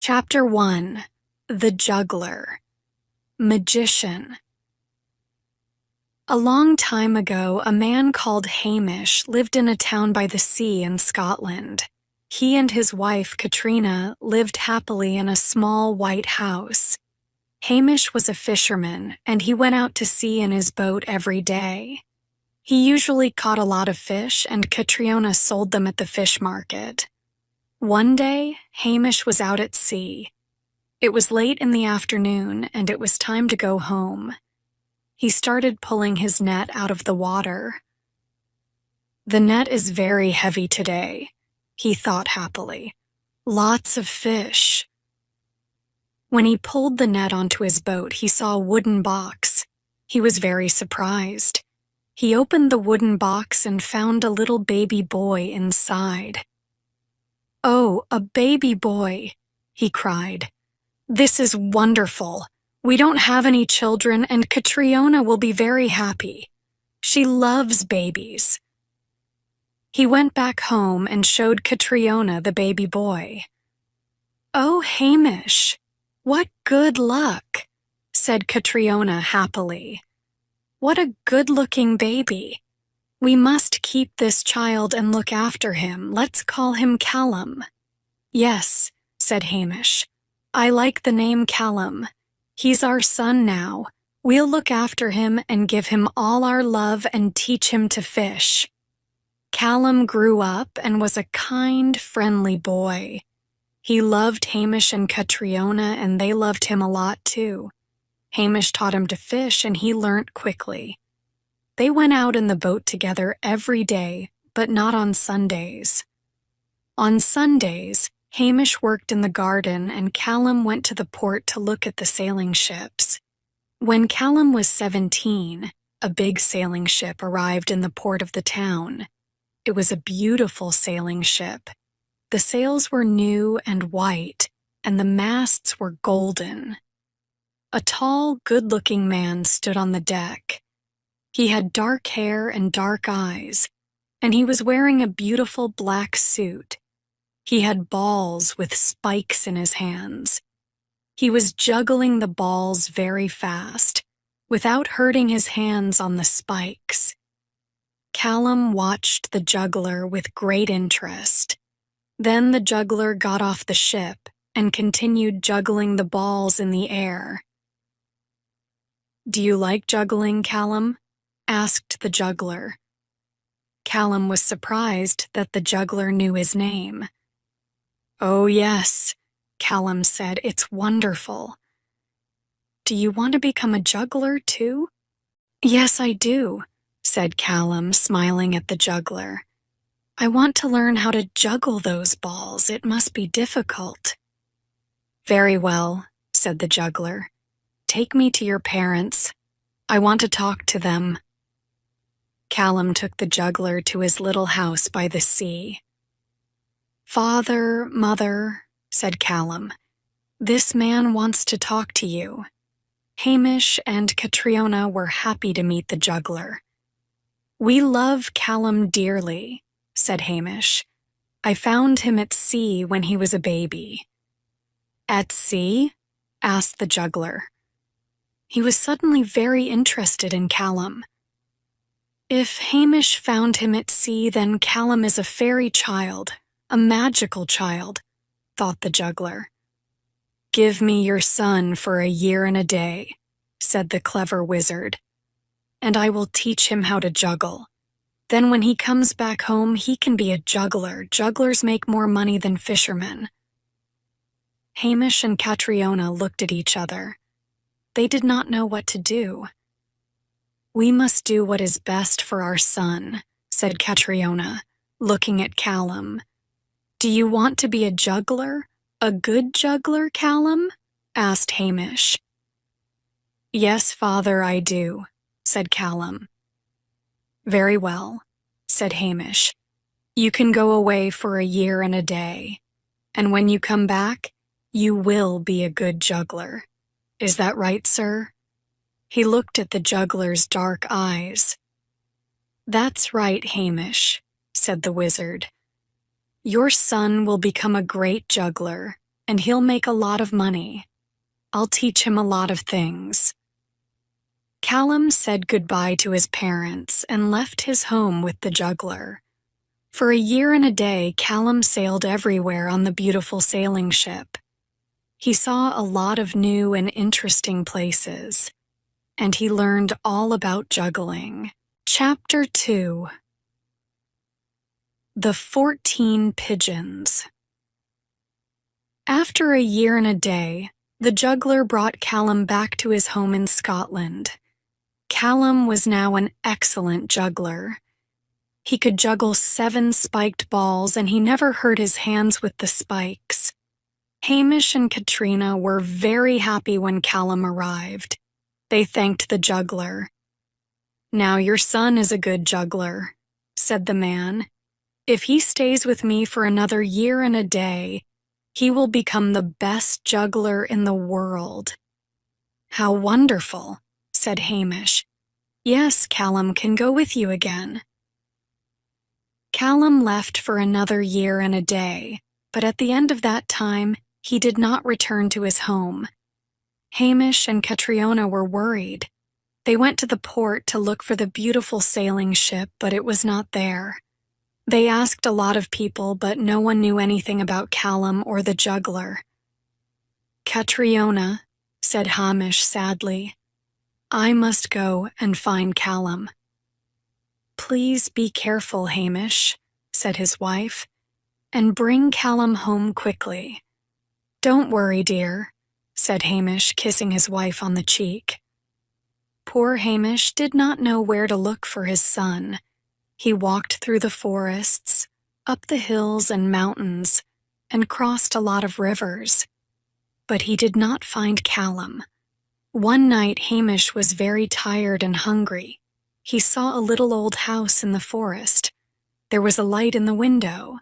Chapter 1. The Juggler. Magician. A long time ago, a man called Hamish lived in a town by the sea in Scotland. He and his wife, Katrina, lived happily in a small white house. Hamish was a fisherman, and he went out to sea in his boat every day. He usually caught a lot of fish, and Katriona sold them at the fish market. One day, Hamish was out at sea. It was late in the afternoon, and it was time to go home. He started pulling his net out of the water. "The net is very heavy today," he thought happily. "Lots of fish." When he pulled the net onto his boat, he saw a wooden box. He was very surprised. He opened the wooden box and found a little baby boy inside. "Oh, a baby boy," he cried. "This is wonderful. We don't have any children, and Katriona will be very happy. She loves babies." He went back home and showed Katriona the baby boy. "Oh, Hamish, what good luck," said Katriona happily. "What a good-looking baby. We must keep this child and look after him. Let's call him Callum." "Yes," said Hamish. "I like the name Callum. He's our son now. We'll look after him and give him all our love and teach him to fish." Callum grew up and was a kind, friendly boy. He loved Hamish and Katriona, and they loved him a lot too. Hamish taught him to fish, and he learnt quickly. They went out in the boat together every day, but not on Sundays. On Sundays, Hamish worked in the garden, and Callum went to the port to look at the sailing ships. When Callum was 17, a big sailing ship arrived in the port of the town. It was a beautiful sailing ship. The sails were new and white, and the masts were golden. A tall, good-looking man stood on the deck. He had dark hair and dark eyes, and he was wearing a beautiful black suit. He had balls with spikes in his hands. He was juggling the balls very fast, without hurting his hands on the spikes. Callum watched the juggler with great interest. Then the juggler got off the ship and continued juggling the balls in the air. "Do you like juggling, Callum?" asked the juggler. Callum was surprised that the juggler knew his name. "Oh, yes," Callum said. "It's wonderful." "Do you want to become a juggler, too?" "Yes, I do," said Callum, smiling at the juggler. "I want to learn how to juggle those balls. It must be difficult." "Very well," said the juggler. "Take me to your parents. I want to talk to them." Callum took the juggler to his little house by the sea. "Father, Mother," said Callum, "this man wants to talk to you." Hamish and Katriona were happy to meet the juggler. "We love Callum dearly," said Hamish. "I found him at sea when he was a baby." "At sea?" asked the juggler. He was suddenly very interested in Callum. "If Hamish found him at sea, then Callum is a fairy child, a magical child," thought the juggler. "Give me your son for a year and a day," said the clever wizard, "and I will teach him how to juggle. Then when he comes back home, he can be a juggler. Jugglers make more money than fishermen." Hamish and Katriona looked at each other. They did not know what to do. "We must do what is best for our son," said Katriona, looking at Callum. "Do you want to be a juggler? A good juggler, Callum?" asked Hamish. "Yes, Father, I do," said Callum. "Very well," said Hamish. "You can go away for a year and a day, and when you come back, you will be a good juggler. Is that right, sir?" He looked at the juggler's dark eyes. "That's right, Hamish," said the wizard. "Your son will become a great juggler, and he'll make a lot of money. I'll teach him a lot of things." Callum said goodbye to his parents and left his home with the juggler. For a year and a day, Callum sailed everywhere on the beautiful sailing ship. He saw a lot of new and interesting places, and he learned all about juggling. Chapter 2: The 14 Pigeons. After a year and a day, the juggler brought Callum back to his home in Scotland. Callum was now an excellent juggler. He could juggle 7 spiked balls, and he never hurt his hands with the spikes. Hamish and Katrina were very happy when Callum arrived. They thanked the juggler. "Now your son is a good juggler," said the man. "If he stays with me for another year and a day, he will become the best juggler in the world." "How wonderful," said Hamish. "Yes, Callum can go with you again." Callum left for another year and a day, but at the end of that time, he did not return to his home. Hamish and Catriona were worried. They went to the port to look for the beautiful sailing ship, but it was not there. They asked a lot of people, but no one knew anything about Callum or the juggler. "Catriona," said Hamish sadly, "I must go and find Callum." "Please be careful, Hamish," said his wife, "and bring Callum home quickly." "Don't worry, dear," said Hamish, kissing his wife on the cheek. Poor Hamish did not know where to look for his son. He walked through the forests, up the hills and mountains, and crossed a lot of rivers. But he did not find Callum. One night Hamish was very tired and hungry. He saw a little old house in the forest. There was a light in the window.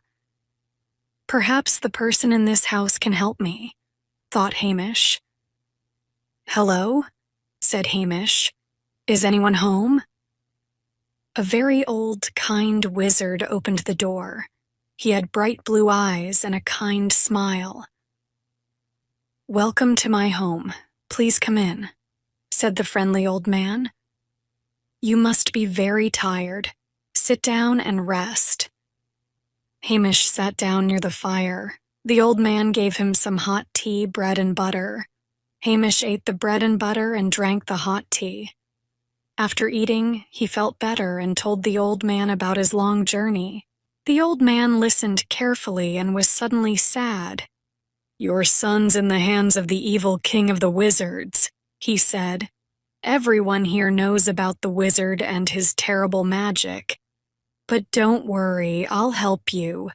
"Perhaps the person in this house can help me," thought Hamish. "Hello?" said Hamish. "Is anyone home?" A very old, kind wizard opened the door. He had bright blue eyes and a kind smile. "Welcome to my home. Please come in," said the friendly old man. "You must be very tired. Sit down and rest." Hamish sat down near the fire. The old man gave him some hot tea, bread, and butter. Hamish ate the bread and butter and drank the hot tea. After eating, he felt better and told the old man about his long journey. The old man listened carefully and was suddenly sad. "Your son's in the hands of the evil king of the wizards," he said. "Everyone here knows about the wizard and his terrible magic. But don't worry, I'll help you.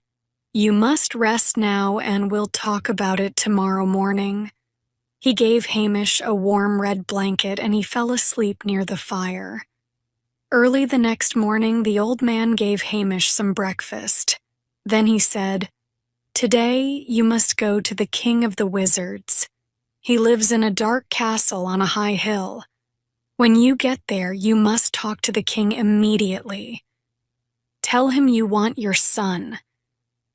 You must rest now, and we'll talk about it tomorrow morning." He gave Hamish a warm red blanket, and he fell asleep near the fire. Early the next morning, the old man gave Hamish some breakfast. Then he said, "Today you must go to the king of the wizards. He lives in a dark castle on a high hill. When you get there, you must talk to the king immediately. Tell him you want your son.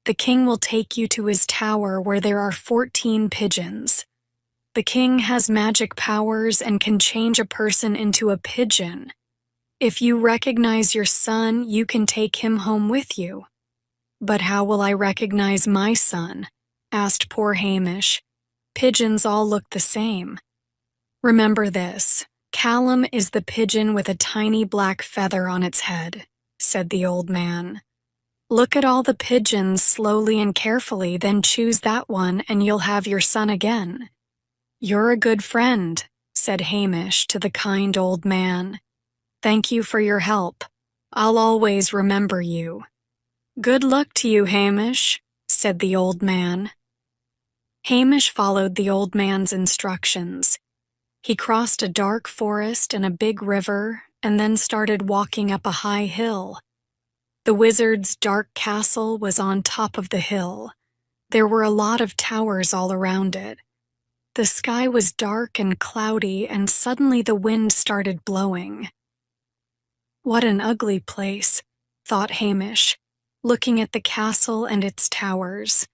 The king will take you to his tower where there are 14 pigeons. The king has magic powers and can change a person into a pigeon. If you recognize your son, you can take him home with you." "But how will I recognize my son?" asked poor Hamish. "Pigeons all look the same." "Remember this, Callum is the pigeon with a tiny black feather on its head," said the old man. "Look at all the pigeons slowly and carefully, then choose that one and you'll have your son again." "You're a good friend," said Hamish to the kind old man. "Thank you for your help. I'll always remember you." "Good luck to you, Hamish," said the old man. Hamish followed the old man's instructions. He crossed a dark forest and a big river, and then started walking up a high hill. The wizard's dark castle was on top of the hill. There were a lot of towers all around it. The sky was dark and cloudy, and suddenly the wind started blowing. "What an ugly place," thought Hamish, looking at the castle and its towers.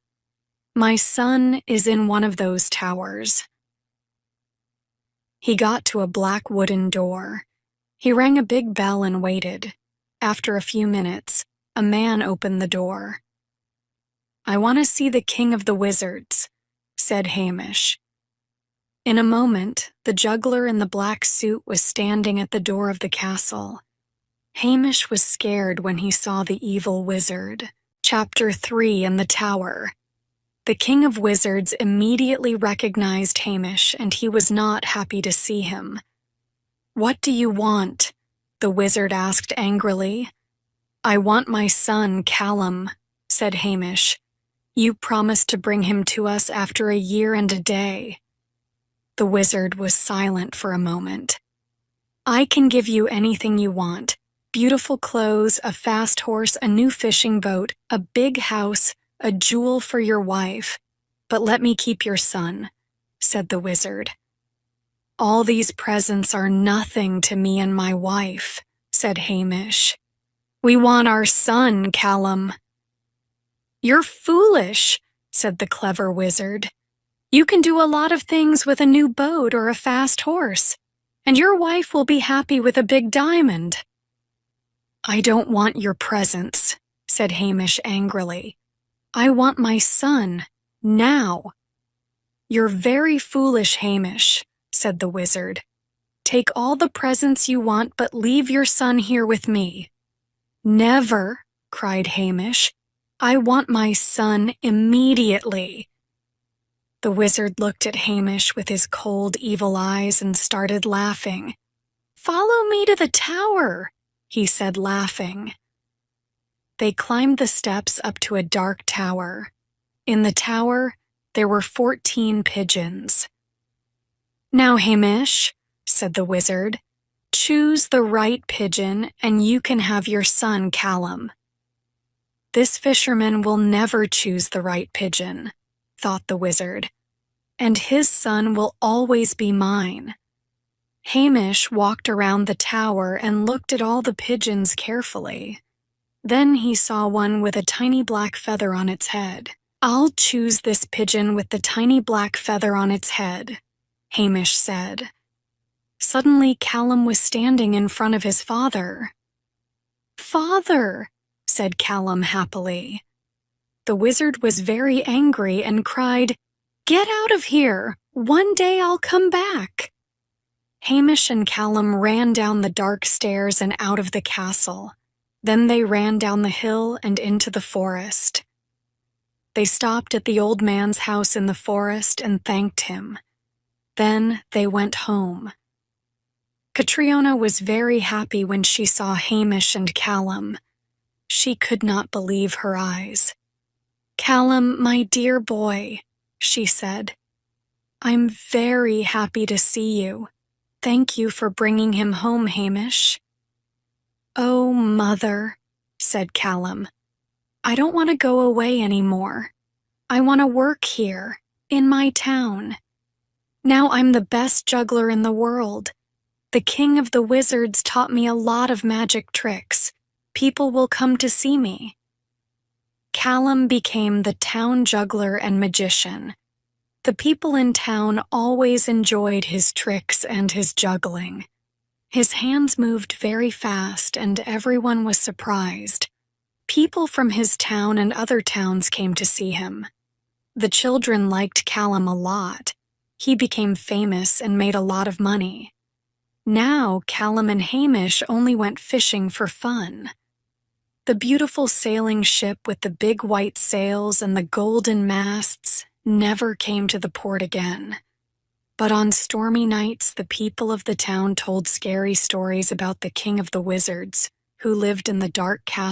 My son is in one of those towers. He got to a black wooden door. He rang a big bell and waited. After a few minutes, a man opened the door. "I want to see the king of the wizards," said Hamish. In a moment, the juggler in the black suit was standing at the door of the castle. Hamish was scared when he saw the evil wizard. Chapter 3 in the Tower. The King of Wizards immediately recognized Hamish, and he was not happy to see him. "What do you want?" the wizard asked angrily. "I want my son, Callum," said Hamish. "You promised to bring him to us after a year and a day." The wizard was silent for a moment. "I can give you anything you want. Beautiful clothes, a fast horse, a new fishing boat, a big house, a jewel for your wife. But let me keep your son," said the wizard. "All these presents are nothing to me and my wife," said Hamish. "We want our son, Callum." "You're foolish," said the clever wizard. "You can do a lot of things with a new boat or a fast horse, and your wife will be happy with a big diamond." "I don't want your presents," said Hamish angrily. "I want my son, now." "You're very foolish, Hamish," said the wizard. "Take all the presents you want, but leave your son here with me." "Never," cried Hamish. "I want my son immediately." The wizard looked at Hamish with his cold, evil eyes and started laughing. "Follow me to the tower," he said, laughing. They climbed the steps up to a dark tower. In the tower, there were 14 pigeons. "Now, Hamish," said the wizard, "choose the right pigeon and you can have your son, Callum." "This fisherman will never choose the right pigeon," thought the wizard, "and his son will always be mine." Hamish walked around the tower and looked at all the pigeons carefully. Then he saw one with a tiny black feather on its head. "I'll choose this pigeon with the tiny black feather on its head," Hamish said. Suddenly, Callum was standing in front of his father. "Father," said Callum happily. The wizard was very angry and cried, "Get out of here! One day I'll come back." Hamish and Callum ran down the dark stairs and out of the castle. Then they ran down the hill and into the forest. They stopped at the old man's house in the forest and thanked him. Then they went home. Catriona was very happy when she saw Hamish and Callum. She could not believe her eyes. "Callum, my dear boy," she said, "I'm very happy to see you. Thank you for bringing him home, Hamish." "Oh, Mother," said Callum, "I don't want to go away anymore. I want to work here, in my town. Now I'm the best juggler in the world. The King of the Wizards taught me a lot of magic tricks. People will come to see me." Callum became the town juggler and magician. The people in town always enjoyed his tricks and his juggling. His hands moved very fast, and everyone was surprised. People from his town and other towns came to see him. The children liked Callum a lot. He became famous and made a lot of money. Now Callum and Hamish only went fishing for fun. The beautiful sailing ship with the big white sails and the golden masts never came to the port again. But on stormy nights, the people of the town told scary stories about the King of the Wizards, who lived in the dark castle